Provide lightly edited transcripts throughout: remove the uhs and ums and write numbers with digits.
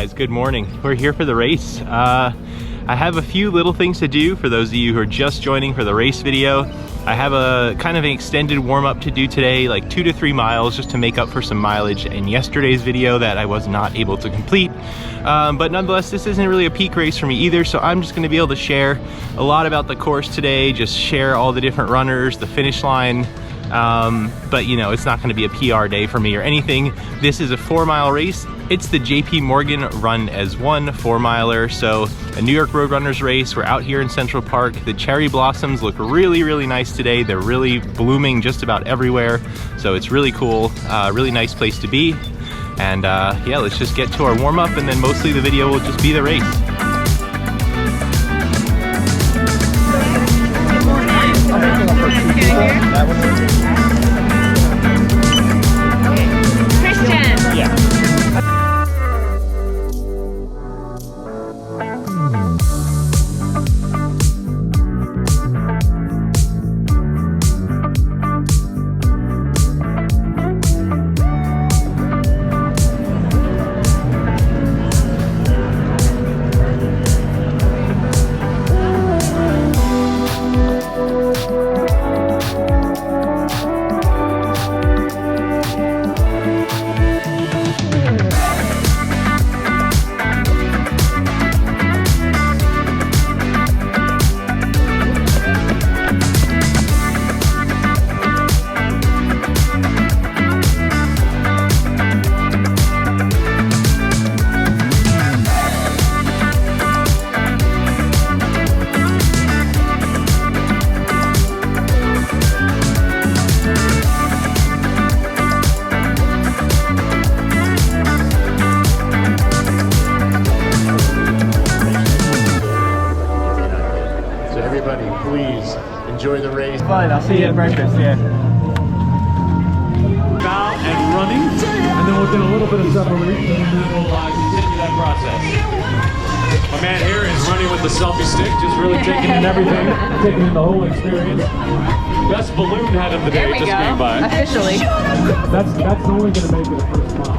guys, good morning. We're here for the race. I have a few little things to do for those of you who are just joining for the race video. I have a kind of an extended warm-up to do today, like 2 to 3 miles, just to make up for some mileage in yesterday's video that I was not able to complete. But nonetheless, this isn't really a peak race for me either, so I'm just gonna be able to share a lot about the course today, just share all the different runners, the finish line. But you know, it's not gonna be a PR day for me or anything. This is a 4-mile race. It's the JP Morgan Run as One 4-miler. So a New York Road Runners race. We're out here in Central Park. The cherry blossoms look really, really nice today. They're really blooming just about everywhere. So it's really cool, really nice place to be. And yeah, let's just get to our warm up, and then mostly the video will just be the race. Christian. Yeah. Please enjoy the race. Fine, I'll see you at breakfast, yeah. Out and running, and then we'll get a little bit of separation, and then we'll continue that process. My man here is running with the selfie stick, just really taking in everything, taking in the whole experience. Best balloon head of the day just came by. Officially. That's only going to make it a first mile.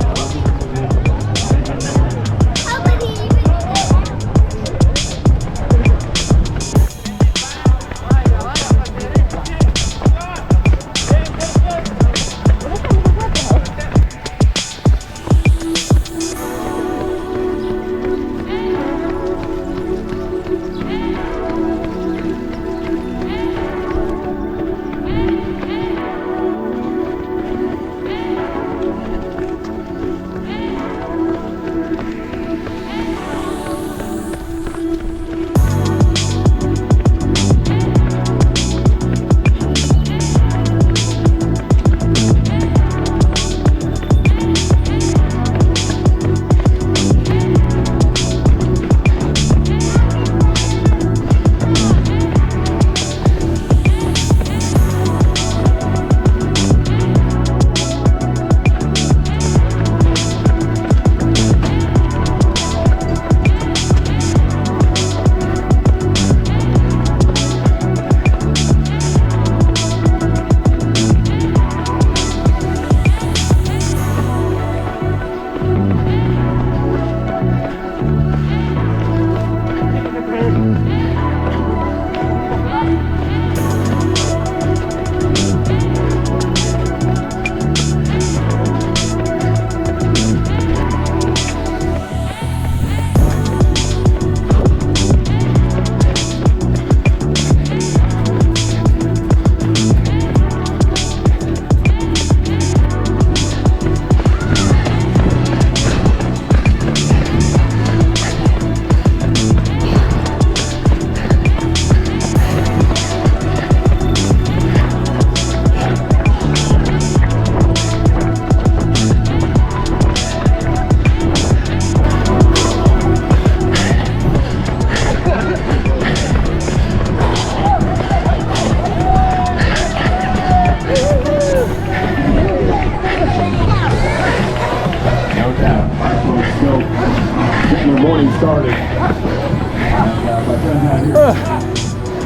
started. And my friend had here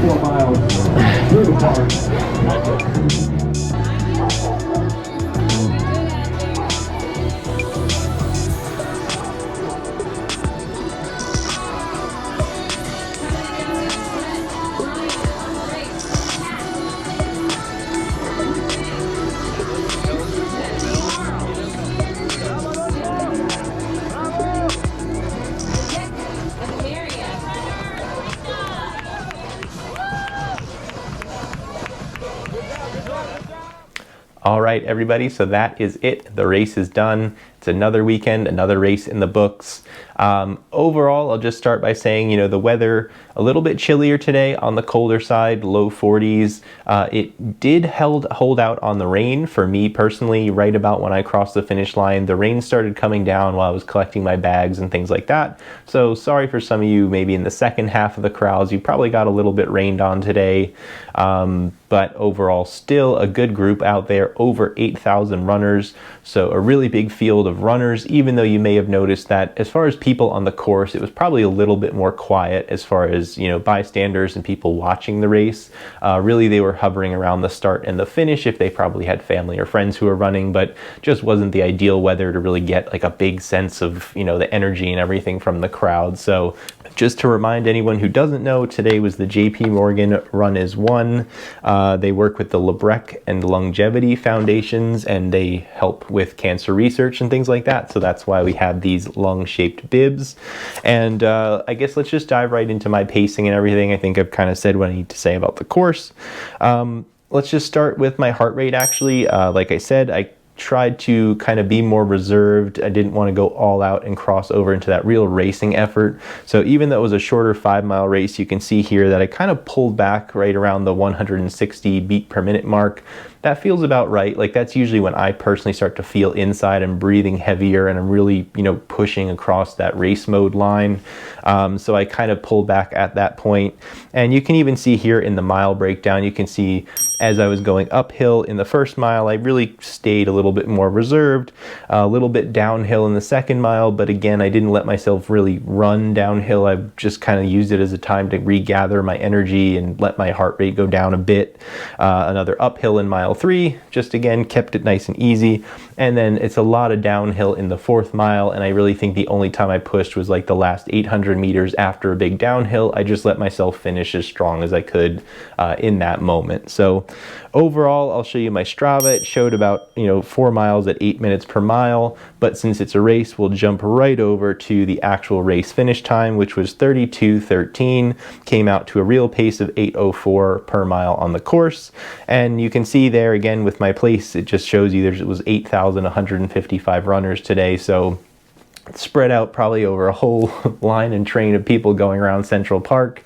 4 miles through the park. All right, everybody, so that is it. The race is done. It's another weekend, another race in the books. Overall, I'll just start by saying, you know, the weather a little bit chillier today on the colder side, low 40s. It did hold out on the rain for me personally. Right about when I crossed the finish line, the rain started coming down while I was collecting my bags and things like that. So sorry for some of you, maybe in the second half of the crowds, you probably got a little bit rained on today. But overall, still a good group out there, over 8,000 runners. So a really big field of runners, even though you may have noticed that as far as people on the course, it was probably a little bit more quiet as far as, you know, bystanders and people watching the race. Really, they were hovering around the start and the finish if they probably had family or friends who were running, but just wasn't the ideal weather to really get like a big sense of, you know, the energy and everything from the crowd. So just to remind anyone who doesn't know, today was the JP Morgan Run is One. They work with the Lebrecht and Longevity Foundations, and they help with cancer research and things like that. So that's why we have these lung-shaped bibs. And I guess let's just dive right into my pacing and everything. I think I've kind of said what I need to say about the course. Let's just start with my heart rate, actually. Like I said, I tried to kind of be more reserved. I didn't want to go all out and cross over into that real racing effort. So even though it was a shorter 5-mile race, you can see here that I kind of pulled back right around the 160 beat per minute mark. That feels about right. Like that's usually when I personally start to feel inside and breathing heavier and I'm really, you know, pushing across that race mode line. So I kind of pulled back at that point. And you can even see here in the mile breakdown, you can see as I was going uphill in the first mile, I really stayed a little bit more reserved, a little bit downhill in the second mile, but again, I didn't let myself really run downhill. I just kind of used it as a time to regather my energy and let my heart rate go down a bit. Another uphill in mile 3, just again, kept it nice and easy. And then it's a lot of downhill in the 4th mile, and I really think the only time I pushed was like the last 800 meters after a big downhill. I just let myself finish as strong as I could in that moment. So overall, I'll show you my Strava. It showed about, 4 miles at 8 minutes per mile, but since it's a race, we'll jump right over to the actual race finish time, which was 32:13, came out to a real pace of 8:04 per mile on the course. And you can see there again with my place, it just shows you it was 8,155 runners today. So spread out probably over a whole line and train of people going around Central Park.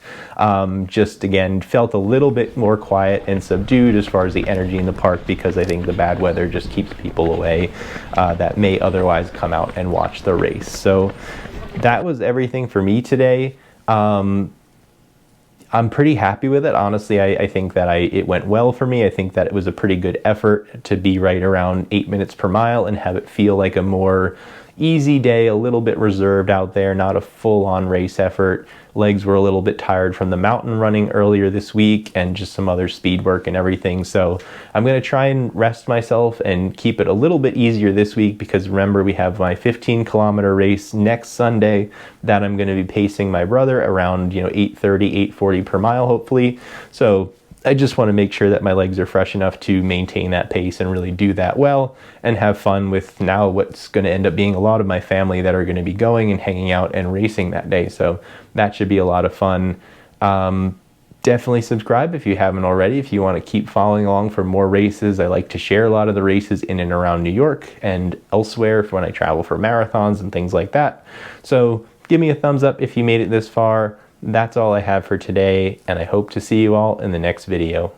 Just again, felt a little bit more quiet and subdued as far as the energy in the park, because I think the bad weather just keeps people away that may otherwise come out and watch the race. So that was everything for me today. I'm pretty happy with it. Honestly, I think that it went well for me. I think that it was a pretty good effort to be right around 8 minutes per mile and have it feel like a more easy day, a little bit reserved out there, not a full-on race effort. Legs were a little bit tired from the mountain running earlier this week and just some other speed work and everything. So I'm going to try and rest myself and keep it a little bit easier this week, because remember, we have my 15-kilometer race next Sunday that I'm going to be pacing my brother around 8:30, 8:40 per mile, hopefully. So I just want to make sure that my legs are fresh enough to maintain that pace and really do that well and have fun with now what's going to end up being a lot of my family that are going to be going and hanging out and racing that day. So that should be a lot of fun. Definitely subscribe if you haven't already, if you want to keep following along for more races. I like to share a lot of the races in and around New York and elsewhere when I travel for marathons and things like that. So give me a thumbs up if you made it this far. That's all I have for today, and I hope to see you all in the next video.